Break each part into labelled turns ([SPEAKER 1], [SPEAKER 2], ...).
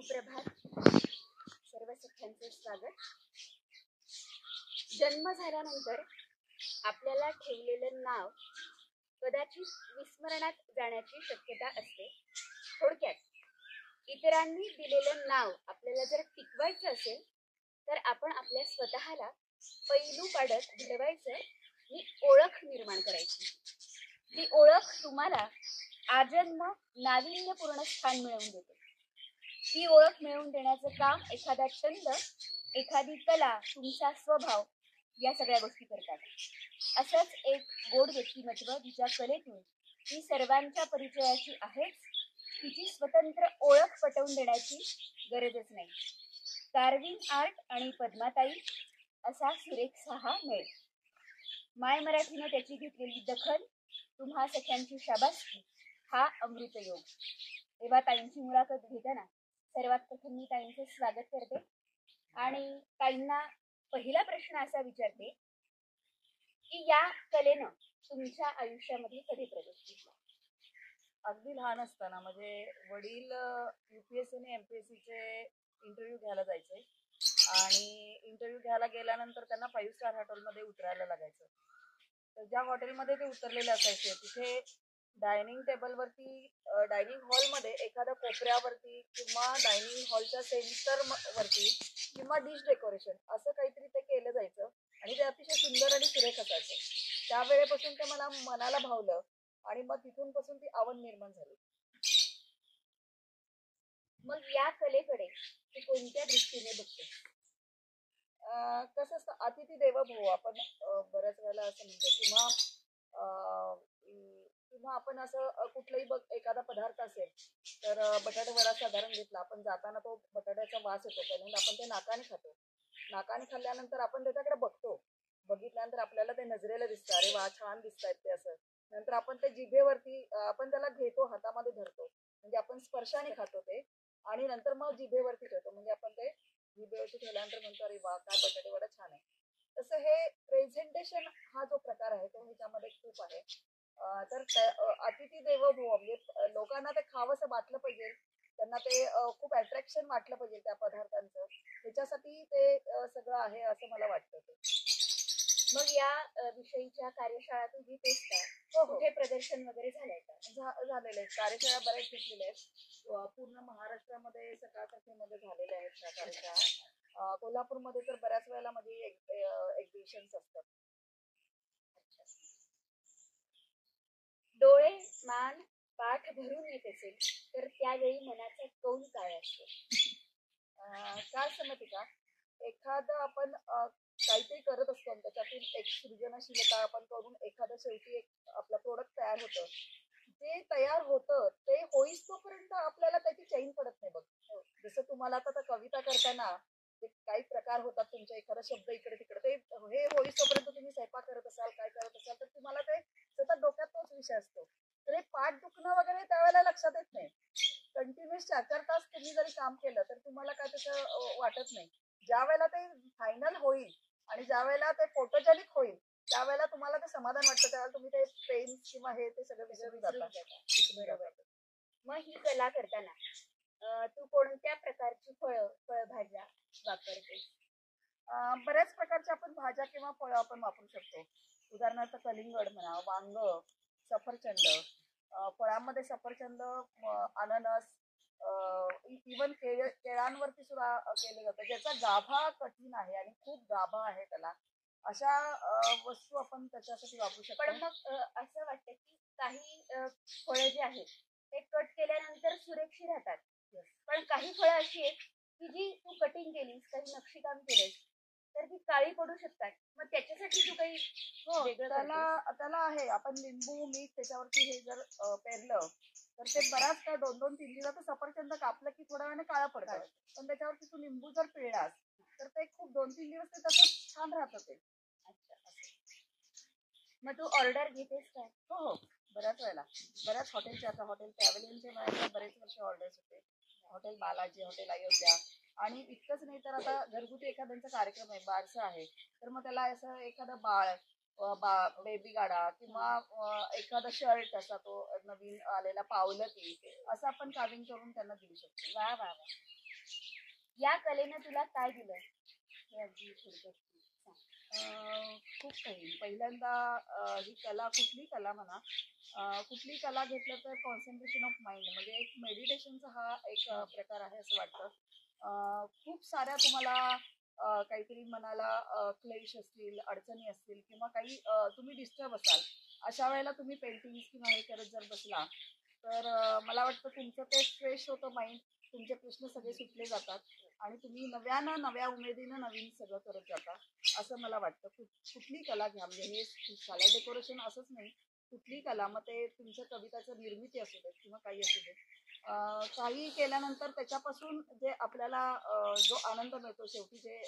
[SPEAKER 1] सुप्रभात. सर्व सख्यांचे स्वागत. जन्म झाल्यानंतर आपल्याला ठेवलेलं नाव कदाचित विस्मरणात जाण्याची शक्यता असते. थोडक्यात इतरांनी दिलेलं नाव आपल्याला जर टिकवायचं असेल तर आपण आपल्या स्वतःला पैलू पाडत घडवायचं ही ओळख निर्माण करायची. ती ओळख तुम्हाला आजन्म नाविन्यपूर्ण स्थान मिळवून देते. ही ओळख मिळवून देण्याचं काम एखादा छंद, एखादी कला, तुमचा स्वभाव या सगळ्या गोष्टी करतात. असंच एक गोड व्यक्तिमत्व तिच्या कलेतून ही सर्वांच्या परिचयाची आहेच, तिची स्वतंत्र ओळख पटवून देण्याची गरजच नाही. कार्विंग आर्ट आणि पद्माताई असा सुरेख हा मेळ. माय मराठीने त्याची घेतलेली दखल, तुम्हा सख्यांची शाबासकी, हा अमृतयोग. तेव्हा ताईंची मुलाखत घेताना सर्वात प्रथम मी ताईंचे स्वागत करते आणि ताईंना पहिला प्रश्न असा विचारते की या कलेनं तुमच्या आयुष्यामध्ये कधी प्रवेश केला?
[SPEAKER 2] अगदी लहान असताना म्हणजे वडील UPSC आणि MPSCचे इंटरव्ह्यू घ्यायला जायचे आणि इंटरव्ह्यू घ्यायला गेल्यानंतर त्यांना 5 स्टार हॉटेलमध्ये उतरायला लागायचं. तर ज्या हॉटेलमध्ये ते उतरलेले असायचे तिथे डायनिंग टेबलवरती, डायनिंग हॉलमध्ये एखाद्या कोपऱ्यावरती किंवा डायनिंग हॉलच्या सेंटर वरती किंवा डिश डेकोरेशन असं काहीतरी ते केलं जायचं आणि ते अतिशय सुंदर आणि सुरेख असायचं. त्यावेळेपासून ते मला मनाला भावलं आणि मग तिथून पासून ती आवड निर्माण झाली.
[SPEAKER 1] मग या कलेकडे तू कोणत्या दृष्टीने बघते?
[SPEAKER 2] कसं असतं, अतिथी देवो भव आपण बऱ्याच वेळेला असं म्हणतो किंवा आपण असं कुठलाही एखादा पदार्थ असेल तर बटाटा वडा साधारण घेतला, आपण जाताना तो बटाट्याचा वास येतो, पहिल्यांदा आपण ते नाकाने खातो. नाकाने खाल्ल्यानंतर आपण त्याच्याकडे बघतो, बघितल्यानंतर आपल्याला ते नजरेला दिसतं, अरे वा छान दिसतायत ते असं. नंतर आपण ते जिभेवरती आपण त्याला घेतो, हातामध्ये धरतो, म्हणजे आपण स्पर्शाने खातो ते, आणि नंतर मग जिभेवरती ठेवतो, म्हणजे आपण ते जिभेवरती ठेवल्यानंतर म्हणतो अरे वा काय बटाटे वडा छान आहे. तसं हे प्रेझेंटेशन हा जो प्रकार आहे तो ह्याच्यामध्ये खूप आहे. तर अतिथी देवो भव म्हणजे लोकांना ते खावंसं वाटलं पाहिजे, त्यांना ते खूप अट्रॅक्शन वाटलं पाहिजे त्या पदार्थांचं, त्याच्यासाठी ते सगळं आहे असं मला वाटतं.
[SPEAKER 1] मग या विषयीच्या कार्यशाळा तुम्ही तेच कुठे प्रदर्शन वगैरे झालंय का?
[SPEAKER 2] झालेले आहेत, कार्यशाळा बऱ्याच घेतलेल्या आहेत. पूर्ण महाराष्ट्रामध्ये सकाळ कथेमध्ये झालेल्या आहेत त्या कार्यशाळा. कोल्हापूरमध्ये तर बऱ्याच वेळेला मध्ये एक्झिबिशन्स असतात.
[SPEAKER 1] डोळे, मान, पाठ भरून येत असेल तर त्यावेळी मनाचा कौल काय असतो?
[SPEAKER 2] काय असतं माहिती का, एखादं आपण काहीतरी करत असतो आणि त्याच्यातून एक सृजनशीलता आपण करून एखादं शेवटी एक आपलं प्रोडक्ट तयार होतं. जे तयार होतं ते होईस तोपर्यंत आपल्याला त्याची चैन पडत नाही बघ. जसं तुम्हाला आता कविता करताना काही प्रकार होतात तुमचे, एखादा शब्द इकडे तिकडे, ते हे होईस तोपर्यंत तुम्ही स्वयंपाक करत असाल, काय करत असाल, तर तुम्हाला ते सतत डोक्यात तोच विषय असतो. तर हे पाठ दुखणं वगैरे त्यावेळेला लक्षात येत नाही. कंटिन्युअस 4-4 तास तुम्ही जरी काम केलं तर तुम्हाला काय त्याचं वाटत नाही. ज्या वेळेला ते फायनल होईल आणि ज्या वेळेला ते फोटोजेनिक होईल त्यावेळेला तुम्हाला ते समाधान वाटतं, त्यावेळेला तुम्ही ते पेन किंवा हे ते सगळं विसरून जातात.
[SPEAKER 1] बरोबर. मग ही कला करताना तू कोणत्या प्रकारची फळभाज्या वापरते?
[SPEAKER 2] बऱ्याच प्रकारच्या आपण भाज्या किंवा फळं आपण वापरू शकतो. उदाहरणार्थ कलिंगड म्हणा, वांग, सफरचंद. फळांमध्ये सफरचंद, अननस, इव्हन केळांवरती सुद्धा केलं जातं, ज्याचा गाभा कठीण आहे आणि खूप गाभा आहे त्याला. अशा वस्तू आपण त्याच्यासाठी वापरू शकतो.
[SPEAKER 1] पण मग असं वाटतं की काही फळं जी आहेत ते कट केल्यानंतर सुरक्षित राहतात, पण काही फळं अशी आहेत की जी तू कटिंग केलीस, काही नक्षीकाम केलंस तर ती काळी पडू शकतात. मग त्याच्यासाठी तू काही
[SPEAKER 2] त्याला आहे, आपण लिंबू मीठ त्याच्यावरती हे जर पेरलं तर ते बराच काय 2-3 दिवस, सफरचंद कापलं की थोड्या वेळाने काळं पडतं, पण त्याच्यावरती तू लिंबू जर पिळलास तर ते खूप 2-3 दिवस ते तसं छान राहतं ते.
[SPEAKER 1] अच्छा. मग तू ऑर्डर घेतेस काय?
[SPEAKER 2] हो, बऱ्याच वेळेला. बऱ्याच हॉटेलचे, आता हॉटेल ट्रॅव्हलिंगचे माझ्या बरेच वर्ष ऑर्डर्स होते. हॉटेल बालाजी, हॉटेल अयोध्या, आणि इतकंच नाही तर आता घरगुती एखाद्यांचा कार्यक्रम आहे, बारसं आहे, तर मग त्याला असं एखादं बाळ, बेबी गाडा किंवा एखादा शर्ट असा तो नवीन आलेला पावलं ती असं आपण कार्विंग करून त्यांना देऊ शकतो.
[SPEAKER 1] वा वा वा. या कलेनं तुला काय दिलं हे अगदी थोडक्यात सांग.
[SPEAKER 2] खूप काही. पहिल्यांदा ही कला, कुठली कला म्हणा, कुठली कला घेतलं तर कॉन्सन्ट्रेशन ऑफ माइंड म्हणजे एक मेडिटेशनचा हा एक प्रकार आहे असं वाटतं. खूप साऱ्या तुम्हाला काहीतरी मनाला क्लेश असतील, अडचणी असतील किंवा काही तुम्ही डिस्टर्ब असाल, अशा वेळेला तुम्ही पेंटिंग किंवा हे करत जर बसला तर मला वाटतं तुमचं ते फ्रेश होतं माइंड, तुमचे प्रश्न सगळे सुटले जातात आणि तुम्ही नव्यानं, नव्या उमेदीनं नवीन सगळं करत जाता असं मला वाटतं. कुठली कला घ्या, म्हणजे हे शालेय डेकोरेशन असंच नाही, कुठली कला, मग ते तुमच्या कविताचं निर्मिती असू देत किंवा काही असू देत, काही केल्यानंतर त्याच्यापासून जे आपल्याला जो आनंद मिळतो, शेवटी जे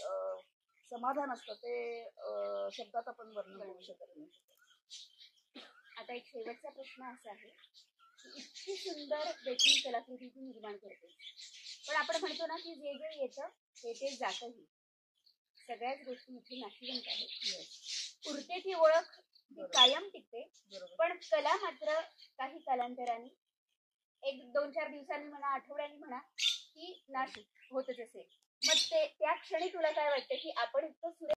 [SPEAKER 2] समाधान असतं ते शब्दात आपण वर्णन करू शकत नाही.
[SPEAKER 1] आता एक शेवटचा प्रश्न असा आहे की इतकी सुंदर देखील कलाकृती तू निर्माण करते, पण आपण म्हणतो ना की जे जे येतं ते जातही. सगळ्याच गोष्टी इथे नाशिवंत आहेत. उरते ती ओळख ती कायम टिकते, पण कला मात्र काही कालांतराने, एक 2-4 दिवसांनी म्हणा, आठवड्यांनी म्हणा, की नाश होतच असेल. मग ते त्या क्षणी तुला काय वाटतं की आपण इतकं